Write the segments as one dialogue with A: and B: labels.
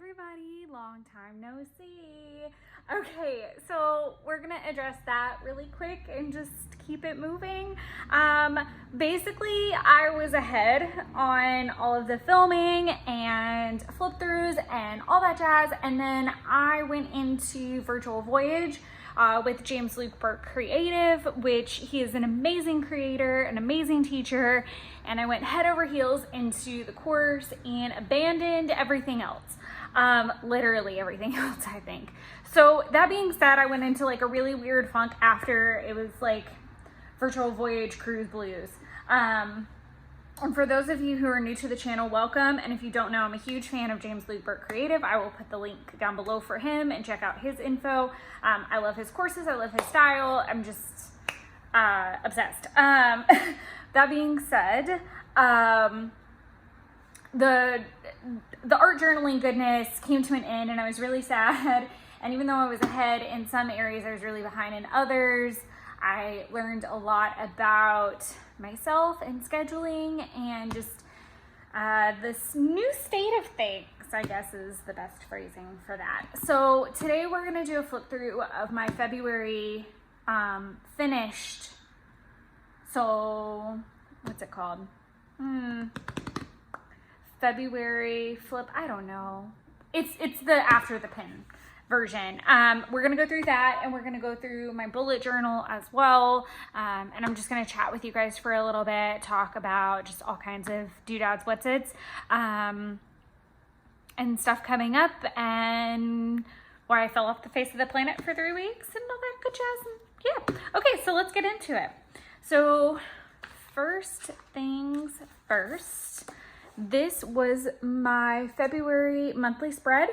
A: everybody, long time no see. Okay, so we're gonna address that really quick and just keep it moving. Basically, I was ahead on all of the filming and flip throughs and all that jazz, and then I went into Virtual Voyage with James Luke Burke Creative, which he is an amazing creator, an amazing teacher, and I went head over heels into the course and abandoned everything else. Literally everything else, I think. So that being said, I went into like a really weird funk after it was like Virtual Voyage Cruise Blues. And for those of you who are new to the channel, welcome. And if you don't know, I'm a huge fan of James Luke Burke Creative. I will put the link down below for him and check out his info. I love his courses. I love his style. I'm just obsessed. That being said, the art journaling goodness came to an end, and I was really sad. And even though I was ahead in some areas, I was really behind in others. I learned a lot about myself and scheduling and just this new state of things, I guess is the best phrasing for that. So today we're gonna do a flip through of my February finished. So what's it called? February flip, I don't know. It's the after the pin version. We're gonna go through that, and we're gonna go through my bullet journal as well. And I'm just gonna chat with you guys for a little bit, talk about just all kinds of doodads, what's-its, and stuff coming up, and why I fell off the face of the planet for 3 weeks, and all that good jazz. And yeah, okay, so let's get into it. So first things first, this was my February monthly spread.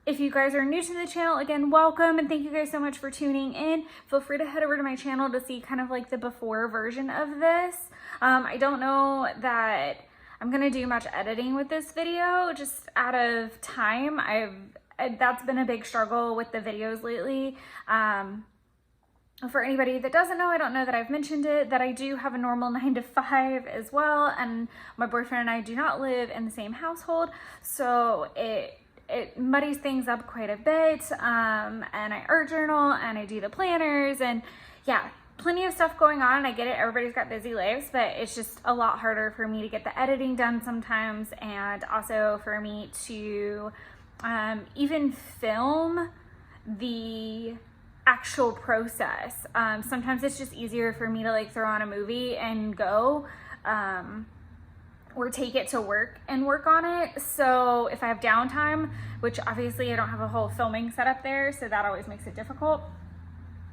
A: If you guys are new to the channel, again, welcome, and thank you guys so much for tuning in. Feel free to head over to my channel to see kind of like the before version of this. I don't know that I'm gonna do much editing with this video, just out of time. That's been a big struggle with the videos lately. For anybody that doesn't know, I don't know that I've mentioned it, that I do have a normal 9 to 5 as well, and my boyfriend and I do not live in the same household, so it muddies things up quite a bit. And I art journal and I do the planners, and yeah, plenty of stuff going on. I get it, everybody's got busy lives, but it's just a lot harder for me to get the editing done sometimes, and also for me to even film the actual process. Sometimes it's just easier for me to like throw on a movie and go, or take it to work and work on it. So if I have downtime, which obviously I don't have a whole filming setup there, so that always makes it difficult.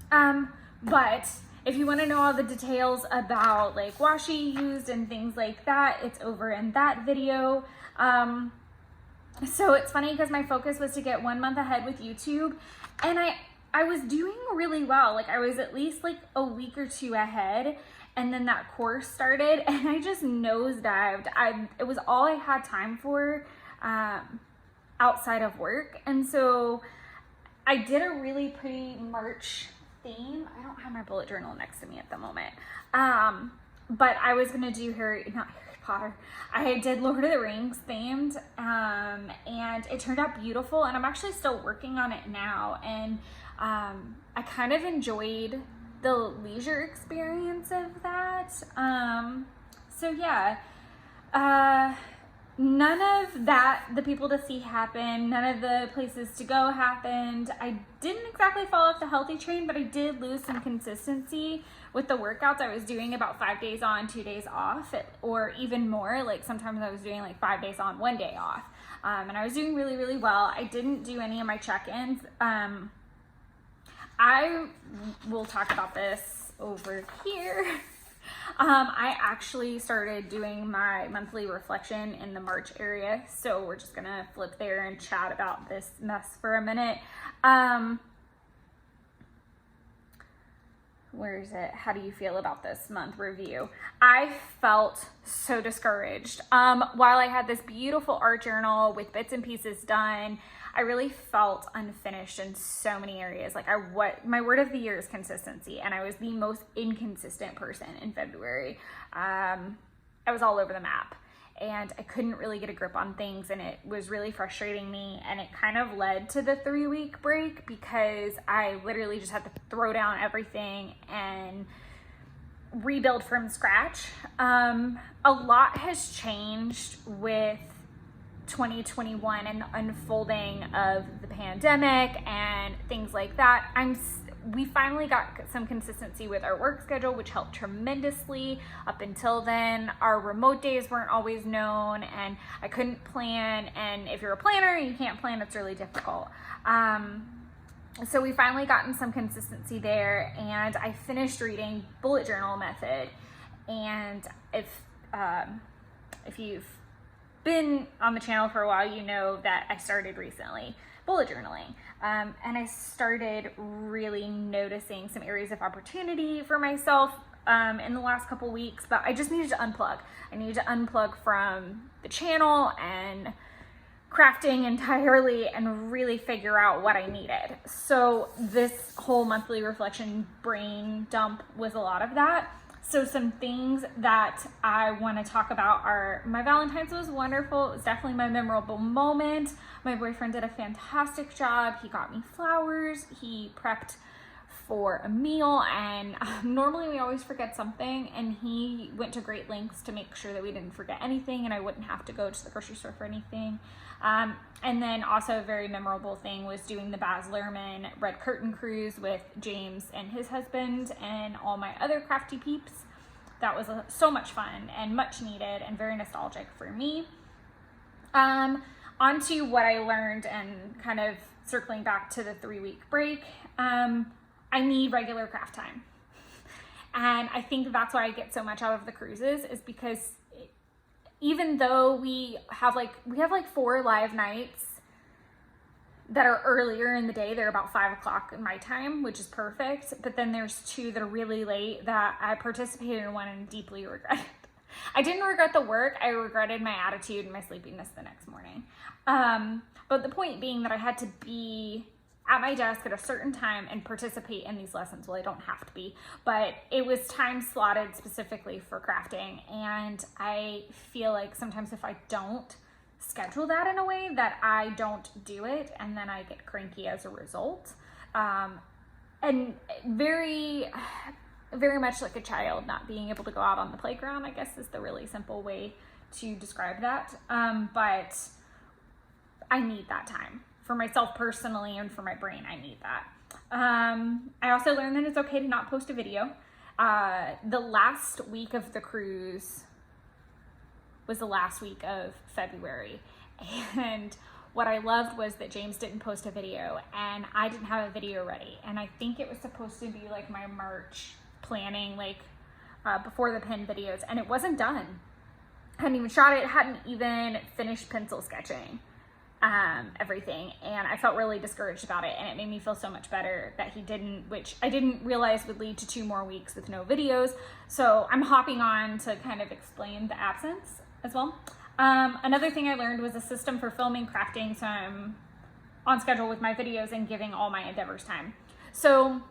A: But if you want to know all the details about like washi used and things like that, it's over in that video. So it's funny because my focus was to get 1 month ahead with YouTube, and I was doing really well. Like I was at least like a week or 2 ahead, and then that course started and I just nosedived. It was all I had time for outside of work. And so I did a really pretty March theme. I don't have my bullet journal next to me at the moment. But I was gonna do not Harry Potter. I did Lord of the Rings themed, and it turned out beautiful, and I'm actually still working on it now. And I kind of enjoyed the leisure experience of that. So yeah, none of that, the people to see happened, none of the places to go happened. I didn't exactly fall off the healthy train, but I did lose some consistency with the workouts. I was doing about 5 days on, 2 days off, or even more. Like sometimes I was doing like 5 days on, 1 day off. And I was doing really, really well. I didn't do any of my check-ins. I will talk about this over here. I actually started doing my monthly reflection in the March area, so we're just gonna flip there and chat about this mess for a minute. Where is it? How do you feel about this month review? I felt so discouraged. While I had this beautiful art journal with bits and pieces done, I really felt unfinished in so many areas. Like my word of the year is consistency, and I was the most inconsistent person in February. I was all over the map, and I couldn't really get a grip on things, and it was really frustrating me, and it kind of led to the 3-week break because I literally just had to throw down everything and rebuild from scratch. A lot has changed with 2021 and the unfolding of the pandemic and things like that. We finally got some consistency with our work schedule, which helped tremendously. Up until then, our remote days weren't always known, and I couldn't plan. And if you're a planner and you can't plan, it's really difficult. So we finally gotten some consistency there, and I finished reading Bullet Journal Method. And if you've been on the channel for a while, you know that I started recently bullet journaling, and I started really noticing some areas of opportunity for myself in the last couple weeks, but I just needed to unplug. I needed to unplug from the channel and crafting entirely and really figure out what I needed. So this whole monthly reflection brain dump was a lot of that. So some things that I want to talk about are, my Valentine's was wonderful. It was definitely my memorable moment. My boyfriend did a fantastic job. He got me flowers. He prepped for a meal, and normally we always forget something, and he went to great lengths to make sure that we didn't forget anything and I wouldn't have to go to the grocery store for anything. And then also a very memorable thing was doing the Baz Luhrmann Red Curtain Cruise with James and his husband and all my other crafty peeps. That was so much fun and much needed and very nostalgic for me. On to what I learned, and kind of circling back to the 3-week break. I need regular craft time. And I think that's why I get so much out of the cruises, is because even though we have like 4 live nights that are earlier in the day, they're about 5 o'clock in my time, which is perfect. But then there's 2 that are really late that I participated in one and deeply regret. I didn't regret the work. I regretted my attitude and my sleepiness the next morning. But the point being that I had to be at my desk at a certain time and participate in these lessons. Well, I don't have to be, but it was time slotted specifically for crafting. And I feel like sometimes if I don't schedule that in a way, that I don't do it, and then I get cranky as a result. And very, very much like a child not being able to go out on the playground, I guess, is the really simple way to describe that. But I need that time. For myself personally and for my brain, I need that. I also learned that it's okay to not post a video. The last week of the cruise was the last week of February. And what I loved was that James didn't post a video and I didn't have a video ready. And I think it was supposed to be like my March planning, like before the pin videos, and it wasn't done. I hadn't even shot it, hadn't even finished pencil sketching everything, and I felt really discouraged about it, and it made me feel so much better that he didn't, which I didn't realize would lead to 2 more weeks with no videos. So I'm hopping on to kind of explain the absence as well. Another thing I learned was a system for filming crafting, so I'm on schedule with my videos and giving all my endeavors time. So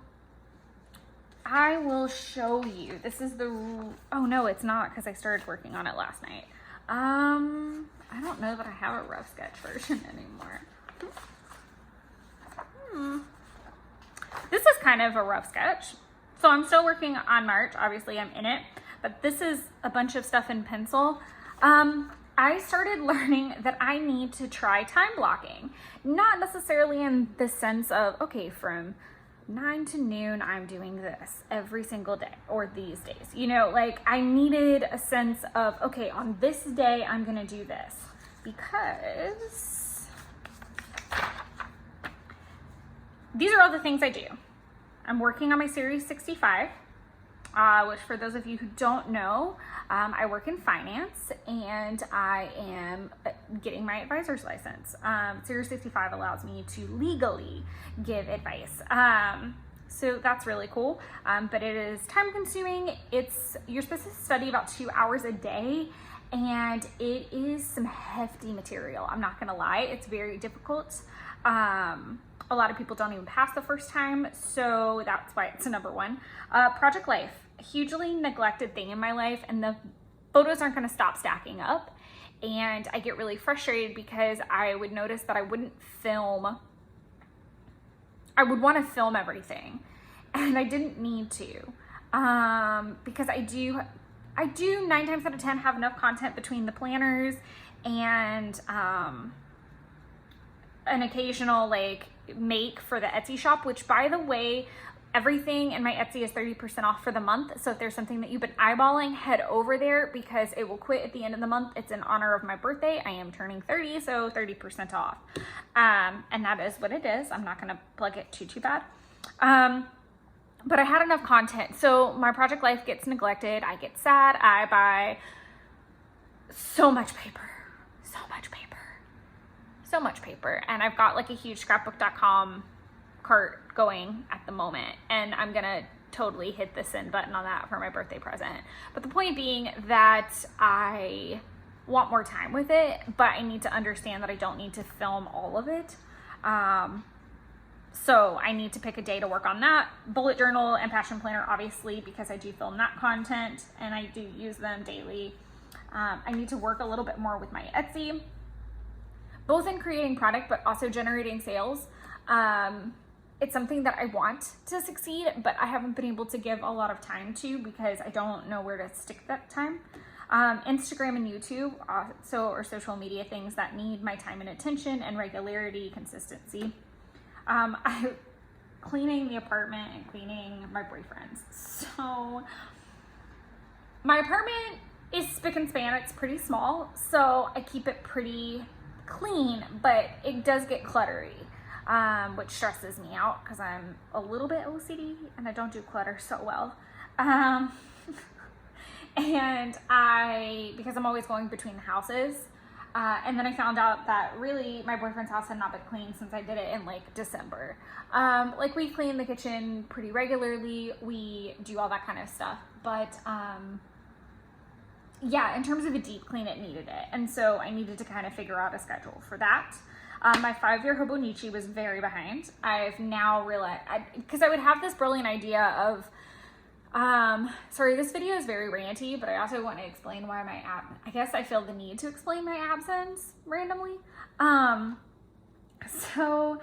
A: I will show you. This is the, oh no, it's not, because I started working on it last night. I don't know that I have a rough sketch version anymore. This is kind of a rough sketch. So I'm still working on March. Obviously I'm in it, but this is a bunch of stuff in pencil. I started learning that I need to try time blocking, not necessarily in the sense of, okay, from 9 to noon, I'm doing this every single day, or these days, you know, like I needed a sense of, okay, on this day, I'm going to do this, because these are all the things I do. I'm working on my Series 65, which for those of you who don't know, I work in finance and I am getting my advisor's license. Series 65 allows me to legally give advice. So that's really cool, but it is time consuming. You're supposed to study about 2 hours a day, and it is some hefty material. I'm not gonna lie, it's very difficult. A lot of people don't even pass the first time, so that's why it's number 1. Project Life, a hugely neglected thing in my life, and the photos aren't gonna stop stacking up. and I get really frustrated because I would notice that I would want to film everything, and I didn't need to, because I do 9 times out of 10 have enough content between the planners and an occasional like make for the Etsy shop, which by the way, everything in my Etsy is 30% off for the month. So if there's something that you've been eyeballing, head over there because it will quit at the end of the month. It's in honor of my birthday. I am turning 30, so 30% off. And that is what it is. I'm not gonna plug it too bad. But I had enough content. So my project life gets neglected. I get sad. I buy so much paper. And I've got like a huge scrapbook.com cart going at the moment, and I'm gonna totally hit the send button on that for my birthday present. But the point being that I want more time with it, but I need to understand that I don't need to film all of it. So I need to pick a day to work on that. Bullet journal and passion planner, obviously, because I do film that content and I do use them daily. I need to work a little bit more with my Etsy, both in creating product, but also generating sales. It's something that I want to succeed, but I haven't been able to give a lot of time to because I don't know where to stick that time. Instagram and YouTube are social media things that need my time and attention and regularity, consistency. Cleaning the apartment and cleaning my boyfriend's. So my apartment is spick and span. It's pretty small, so I keep it pretty clean, but it does get cluttery. Which stresses me out because I'm a little bit OCD and I don't do clutter so well. And because I'm always going between the houses, and then I found out that really my boyfriend's house had not been cleaned since I did it in like December. Like we clean the kitchen pretty regularly, we do all that kind of stuff, but yeah, in terms of a deep clean, it needed it. And so I needed to kind of figure out a schedule for that. My 5-year Hobonichi was very behind. I've now realized, because I would have this brilliant idea of, sorry, this video is very ranty, but I also want to explain why I guess I feel the need to explain my absence randomly. So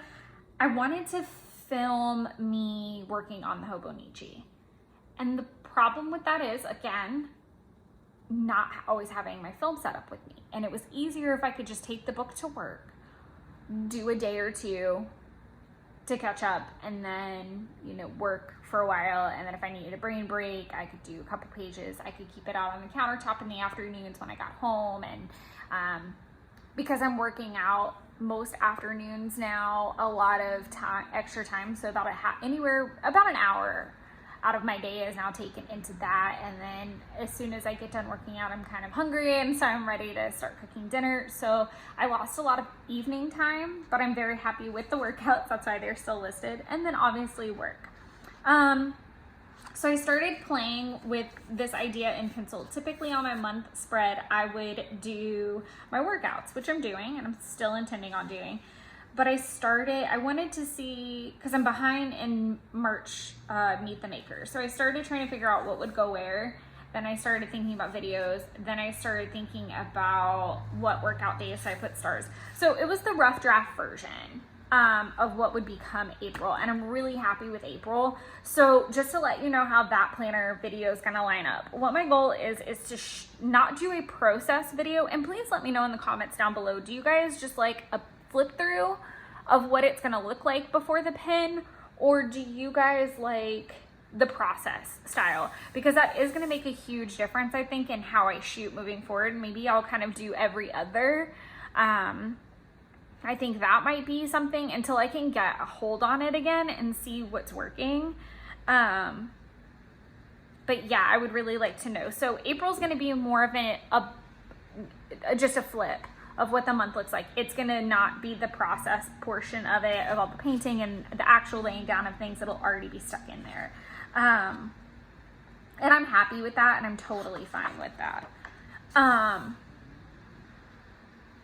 A: I wanted to film me working on the Hobonichi. And the problem with that is, again, not always having my film set up with me. And it was easier if I could just take the book to work, do a day or two to catch up, and then, you know, work for a while. And then if I needed a brain break, I could do a couple pages. I could keep it out on the countertop in the afternoons when I got home. And because I'm working out most afternoons now, a lot of time, extra time, so about about an hour out of my day is now taken into that. And then as soon as I get done working out, I'm kind of hungry, and so I'm ready to start cooking dinner. So I lost a lot of evening time, but I'm very happy with the workouts. That's why they're still listed. And then obviously work. So I started playing with this idea in pencil. Typically on my month spread, I would do my workouts, which I'm doing and I'm still intending on doing. But I wanted to see, because I'm behind in March Meet the Maker. So I started trying to figure out what would go where. Then I started thinking about videos. Then I started thinking about what workout days I put stars. So it was the rough draft version of what would become April. And I'm really happy with April. So just to let you know how that planner video is gonna line up. What my goal is to not do a process video. And please let me know in the comments down below. Do you guys just like a flip through of what it's gonna look like before the pin, or do you guys like the process style? Because that is gonna make a huge difference, I think, in how I shoot moving forward. Maybe I'll kind of do every other. I think that might be something until I can get a hold on it again and see what's working. But yeah, I would really like to know. So April's gonna be more of just a flip of what the month looks like. It's gonna not be the process portion of it, of all the painting and the actual laying down of things. It'll already be stuck in there. And I'm happy with that, and I'm totally fine with that.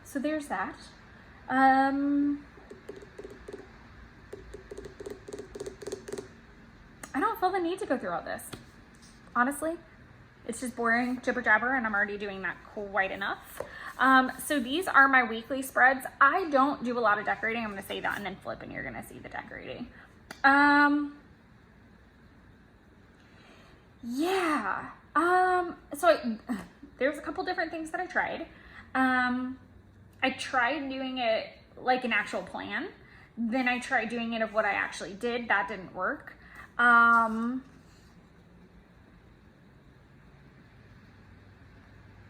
A: So there's that. I don't feel the need to go through all this, honestly. It's just boring jibber jabber, and I'm already doing that quite enough. So these are my weekly spreads. I don't do a lot of decorating. I'm going to say that and then flip and you're going to see the decorating. Yeah. There's a couple different things that I tried. I tried doing it like an actual plan. Then I tried doing it of what I actually did. That didn't work.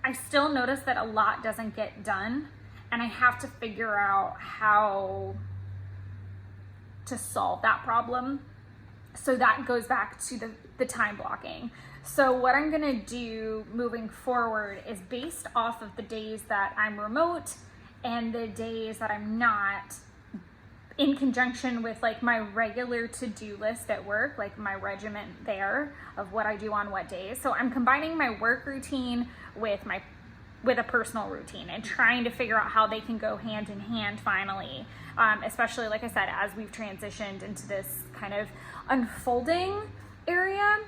A: I still notice that a lot doesn't get done, and I have to figure out how to solve that problem. So that goes back to the time blocking. So what I'm gonna do moving forward is based off of the days that I'm remote and the days that I'm not, in conjunction with like my regular to-do list at work, like my regiment there of what I do on what days. So I'm combining my work routine with a personal routine and trying to figure out how they can go hand in hand finally, especially like I said, as we've transitioned into this kind of unfolding area,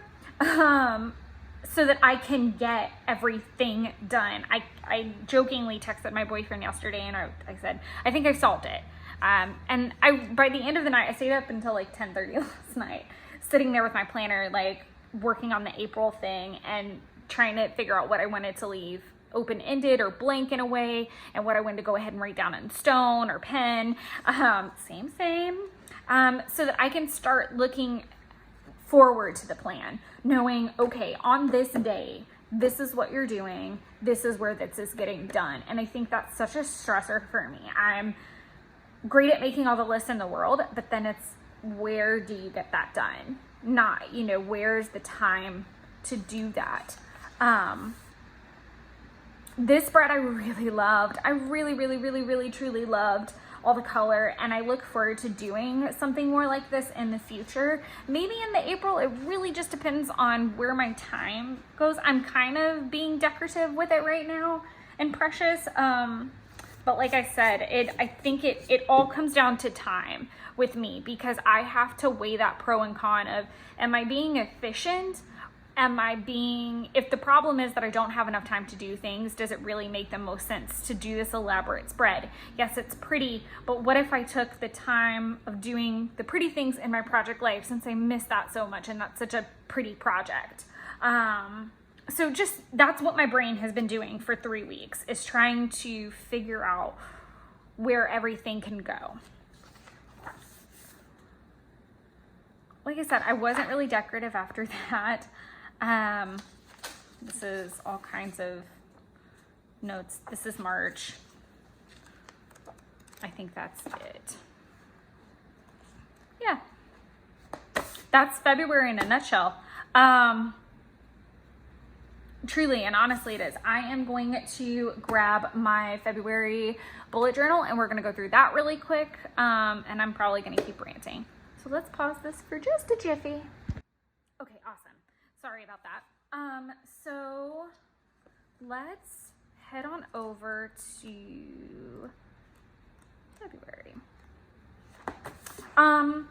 A: so that I can get everything done. I jokingly texted my boyfriend yesterday and I said, I think I solved it. And by the end of the night, I stayed up until like 10:30 last night, sitting there with my planner, like working on the April thing and trying to figure out what I wanted to leave open-ended or blank in a way, and what I wanted to go ahead and write down in stone or pen, same, so that I can start looking forward to the plan, knowing, okay, on this day, this is what you're doing, this is where this is getting done. And I think that's such a stressor for me. I'm great at making all the lists in the world, but then it's, where do you get that done? Not, where's the time to do that? This spread I really loved. I really truly loved all the color, and I look forward to doing something more like this in the future. Maybe in the April. It really just depends on where my time goes. I'm kind of being decorative with it right now and precious. But like I said, I think it all comes down to time with me, because I have to weigh that pro and con of, am I being efficient? If the problem is that I don't have enough time to do things, does it really make the most sense to do this elaborate spread? Yes, it's pretty, but what if I took the time of doing the pretty things in my project life, since I miss that so much and that's such a pretty project? So just, that's what my brain has been doing for 3 weeks, is trying to figure out where everything can go. Like I said, I wasn't really decorative after that. This is all kinds of notes. This is March. I think that's it. Yeah. That's February in a nutshell. Truly and honestly it is. I am going to grab my February bullet journal and we're going to go through that really quick. And I'm probably going to keep ranting. So let's pause this for just a jiffy. Okay, awesome. Sorry about that. So let's head on over to February. And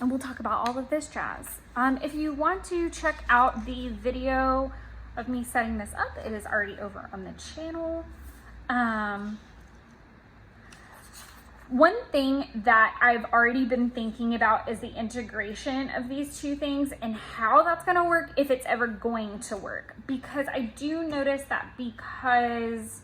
A: we'll talk about all of this jazz. If you want to check out the video of me setting this up, it is already over on the channel. One thing that I've already been thinking about is the integration of these two things and how that's going to work, if it's ever going to work. Because I do notice that because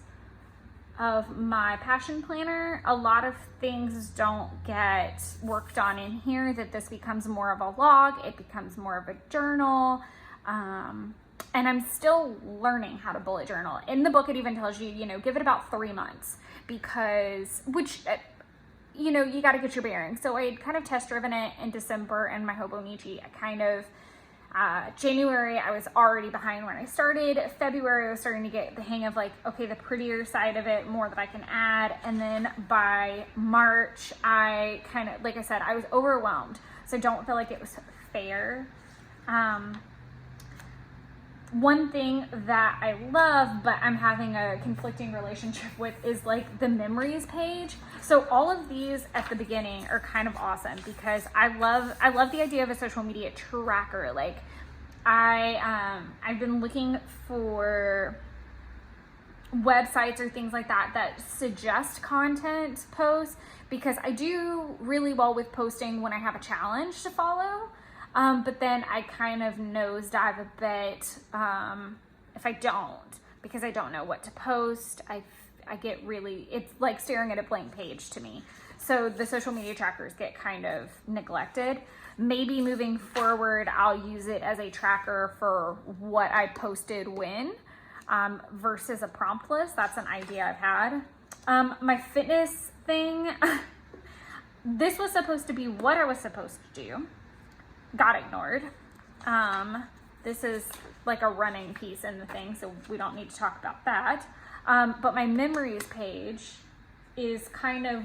A: of my passion planner, a lot of things don't get worked on in here, that this becomes more of a log, it becomes more of a journal. And I'm still learning how to bullet journal. In the book, it even tells you, give it about 3 months, because, you got to get your bearings. So I had kind of test driven it in December in my Hobonichi. January, I was already behind when I started. February, I was starting to get the hang of okay, the prettier side of it, more that I can add. And then by March, I kind of, like I said, I was overwhelmed. So I don't feel like it was fair. One thing that I love, but I'm having a conflicting relationship with, is the memories page. So all of these at the beginning are kind of awesome, because I love the idea of a social media tracker. I've been looking for websites or things like that that suggest content posts, because I do really well with posting when I have a challenge to follow. But then I kind of nosedive a bit if I don't, because I don't know what to post. I get really, it's like staring at a blank page to me. So the social media trackers get kind of neglected. Maybe moving forward, I'll use it as a tracker for what I posted when, versus a prompt list. That's an idea I've had. My fitness thing, this was supposed to be what I was supposed to do. Got ignored. This is like a running piece in the thing, so we don't need to talk about that. But my memories page is kind of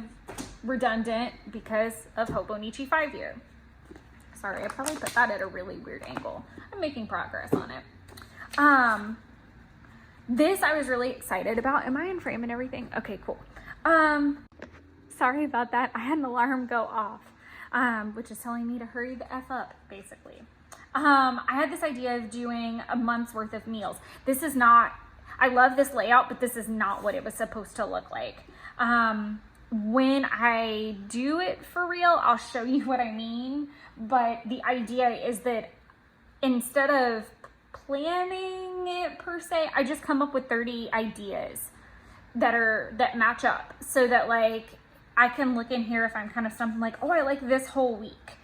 A: redundant because of Hobonichi 5-year. Sorry, I probably put that at a really weird angle. I'm making progress on it. This I was really excited about. Am I in frame and everything? Okay, cool. Sorry about that. I had an alarm go off, which is telling me to hurry the F up, basically. I had this idea of doing a month's worth of meals. This is not, I love this layout, but this is not what it was supposed to look like. When I do it for real, I'll show you what I mean. But the idea is that instead of planning it per se, I just come up with 30 ideas that match up, so that like I can look in here if I'm kind of something like, oh, I like this whole week.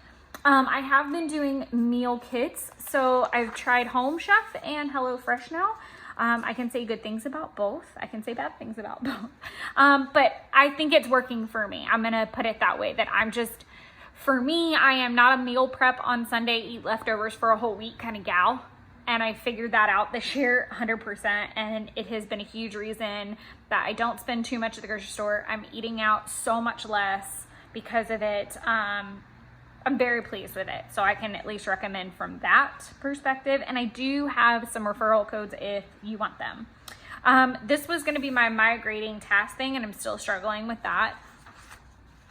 A: I have been doing meal kits. So I've tried Home Chef and HelloFresh now. I can say good things about both. I can say bad things about both. But I think it's working for me. I'm going to put it that way, that I'm just, for me, I am not a meal prep on Sunday, eat leftovers for a whole week kind of gal. And I figured that out this year 100%. And it has been a huge reason that I don't spend too much at the grocery store. I'm eating out so much less because of it. I'm very pleased with it. So I can at least recommend from that perspective. And I do have some referral codes if you want them. This was going to be my migrating task thing, and I'm still struggling with that.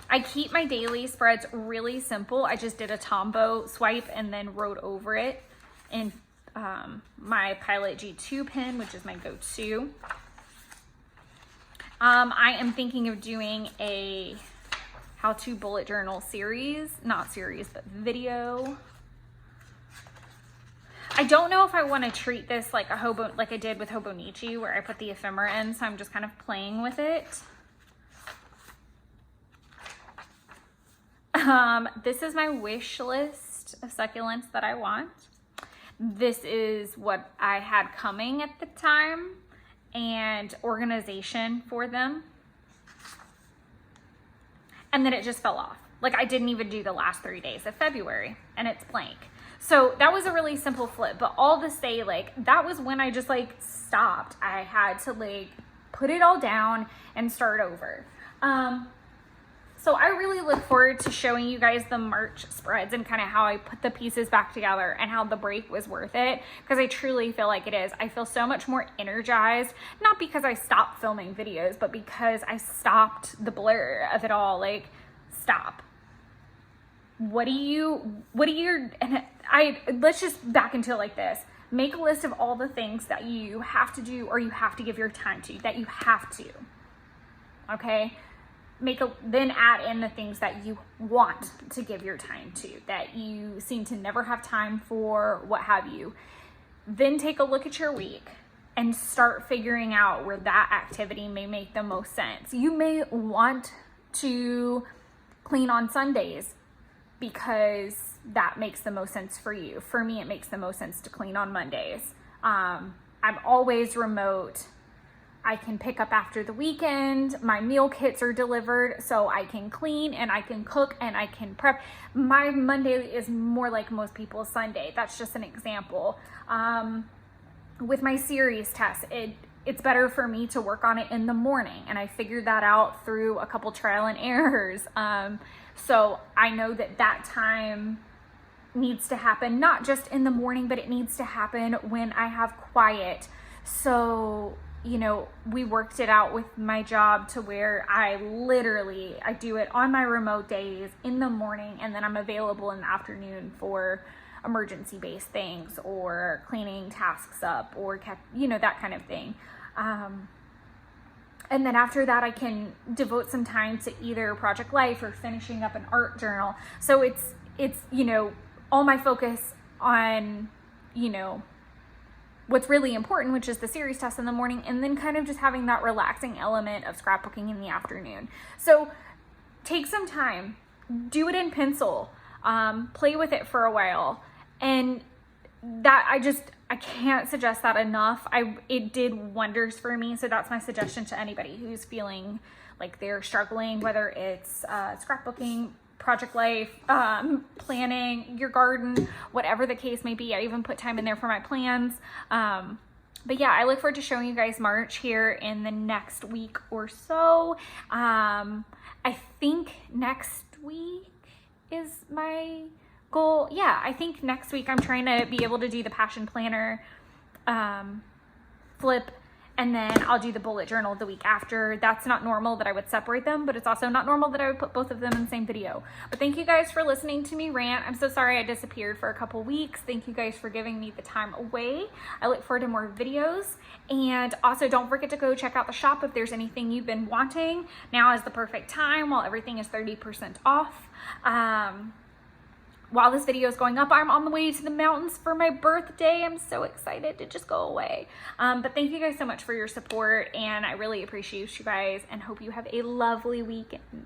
A: I keep my daily spreads really simple. I just did a Tombow swipe and then wrote over it in my Pilot G2 pen, which is my go-to. I am thinking of doing a how-to bullet journal series, not series, but video. I don't know if I want to treat this like like I did with Hobonichi, where I put the ephemera in, so I'm just kind of playing with it. This is my wish list of succulents that I want. This is what I had coming at the time and organization for them. And then it just fell off. Like I didn't even do the last 3 days of February, and it's blank. So that was a really simple flip, but all to say, like, that was when I just like stopped. I had to like put it all down and start over. So I really look forward to showing you guys the March spreads and kind of how I put the pieces back together and how the break was worth it, because I truly feel like it is. I feel so much more energized, not because I stopped filming videos, but because I stopped the blur of it all. Like, stop. Let's just back into it like this. Make a list of all the things that you have to do or you have to give your time to, that you have to, okay? Then add in the things that you want to give your time to, that you seem to never have time for, what have you. Then take a look at your week and start figuring out where that activity may make the most sense. You may want to clean on Sundays because that makes the most sense for you. For me, it makes the most sense to clean on Mondays. I'm always remote. I can pick up after the weekend. My meal kits are delivered, so I can clean and I can cook and I can prep. My Monday is more like most people's Sunday. That's just an example. With my series test, it's better for me to work on it in the morning, and I figured that out through a couple trial and errors. So I know that time needs to happen not just in the morning, but it needs to happen when I have quiet. So, you know, we worked it out with my job to where I do it on my remote days in the morning, and then I'm available in the afternoon for emergency-based things or cleaning tasks up or, you know, that kind of thing. And then after that, I can devote some time to either Project Life or finishing up an art journal. So it's, you know, all my focus on, you know, what's really important, which is the series test in the morning, and then kind of just having that relaxing element of scrapbooking in the afternoon. So take some time, do it in pencil, play with it for a while. And that, I can't suggest that enough. It did wonders for me. So that's my suggestion to anybody who's feeling like they're struggling, whether it's scrapbooking, Project Life, planning your garden, whatever the case may be. I even put time in there for my plans. But yeah, I look forward to showing you guys March here in the next week or so. I think next week is my goal. Yeah, I think next week I'm trying to be able to do the Passion Planner flip, and then I'll do the bullet journal the week after. That's not normal that I would separate them, but it's also not normal that I would put both of them in the same video. But thank you guys for listening to me rant. I'm so sorry I disappeared for a couple weeks. Thank you guys for giving me the time away. I look forward to more videos. And also don't forget to go check out the shop if there's anything you've been wanting. Now is the perfect time while everything is 30% off. While this video is going up, I'm on the way to the mountains for my birthday. I'm so excited to just go away. But thank you guys so much for your support, and I really appreciate you guys and hope you have a lovely weekend.